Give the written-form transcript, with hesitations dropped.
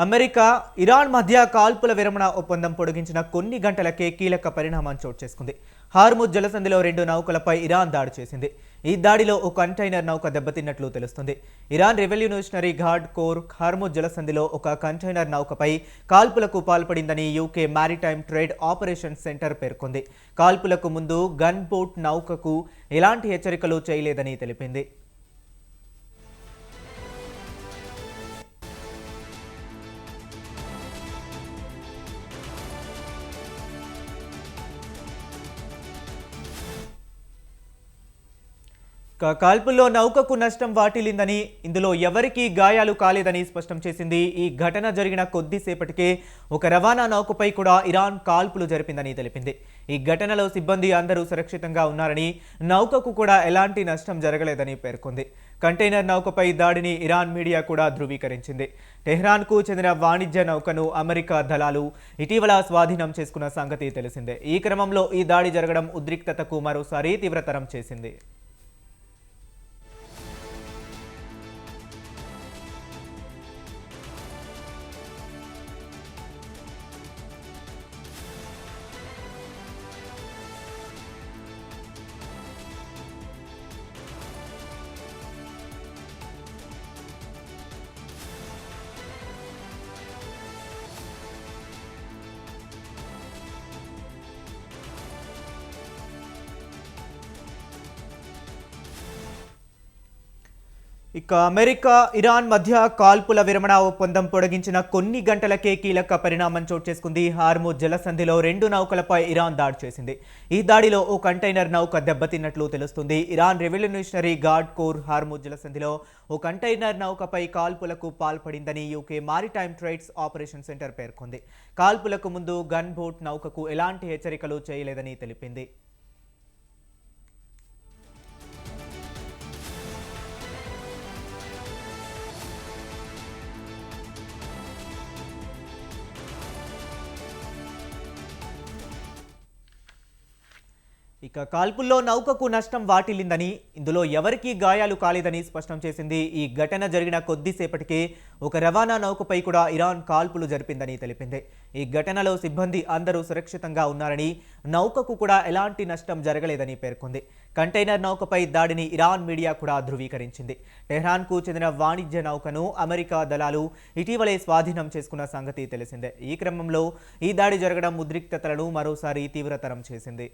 America, Iran మధ్య కాల్పుల విరమణ ఒప్పందం పొడిగించిన కొన్ని గంటలకే కీలక పరిణామం చోటు చేసుకుంది. హార్ముజ్ జలసంధిలో 2 నౌకలపై ఇరాన్ దాడి చేసింది. ఈ దాడిలో ఒక కంటైనర్ నౌక దెబ్బతిన్నట్లు తెలుస్తుంది. Iran revolutionary guard corps Hormuz జలసంధిలో ఒక కంటైనర్ నౌకపై కాల్పులకు పాల్పడిందని UK maritime trade operations centre పేర్కొంది. కాల్పులకు ముందు గన్ బోట్ నౌకకు ఎలాంటి హెచ్చరికలు చేయలేదని తెలిపింది. కాల్పుల్లో నౌకకు నష్టం వాటిల్లిందని, ఇందులో ఎవరికీ గాయాలు కాలేదని స్పష్టం చేసింది. ఈ ఘటన జరిగిన కొద్దిసేపటికే ఒక రవాణా నౌకపై కూడా ఇరాన్ కాల్పులు జరిపిందని తెలిపింది. ఈ ఘటనలో సిబ్బంది అందరూ సురక్షితంగా ఉన్నారని, నౌకకు కూడా ఎలాంటి నష్టం జరగలేదని పేర్కొంది. కంటైనర్ నౌకపై దాడిని ఇరాన్ మీడియా కూడా ధృవీకరించింది. టెహ్రాన్కు చెందిన వాణిజ్య నౌకను అమెరికా దళాలు ఇటీవల స్వాధీనం చేసుకున్న సంగతి తెలిసిందే. ఈ క్రమంలో ఈ దాడి జరగడం ఉద్రిక్తతకు మరోసారి తీవ్రతరం చేసింది. ఇక అమెరికా, ఇరాన్ మధ్య కాల్పుల విరమణ ఒప్పందం పొడిగించిన కొన్ని గంటలకే కీలక పరిణామం చోటు చేసుకుంది. హార్ముజ్ జలసంధిలో 2 నౌకలపై ఇరాన్ దాడి చేసింది. ఈ దాడిలో ఓ కంటైనర్ నౌక దెబ్బతిన్నట్లు తెలుస్తుంది. Iran revolutionary guard corps Hormuz జలసంధిలో ఓ కంటైనర్ నౌకపై కాల్పులకు పాల్పడిందని UK maritime trades operation centre పేర్కొంది. కాల్పులకు ముందు గన్ బోట్ నౌకకు ఎలాంటి హెచ్చరికలు చేయలేదని తెలిపింది. ఇక కాల్పుల్లో నౌకకు నష్టం వాటిల్లిందని, ఇందులో ఎవరికీ గాయాలు కాలేదని స్పష్టం చేసింది. ఈ ఘటన జరిగిన కొద్దిసేపటికే ఒక రవాణా నౌకపై కూడా ఇరాన్ కాల్పులు జరిపిందని తెలిపింది. ఈ ఘటనలో సిబ్బంది అందరూ సురక్షితంగా ఉన్నారని, నౌకకు కూడా ఎలాంటి నష్టం జరగలేదని పేర్కొంది. కంటైనర్ నౌకపై దాడిని ఇరాన్ మీడియా కూడా ధృవీకరించింది. టెహ్రాన్కు చెందిన వాణిజ్య నౌకను అమెరికా దళాలు ఇటీవలే స్వాధీనం చేసుకున్న సంగతి తెలిసిందే. ఈ క్రమంలో ఈ దాడి జరగడం ఉద్రిక్తతలను మరోసారి తీవ్రతరం చేసింది.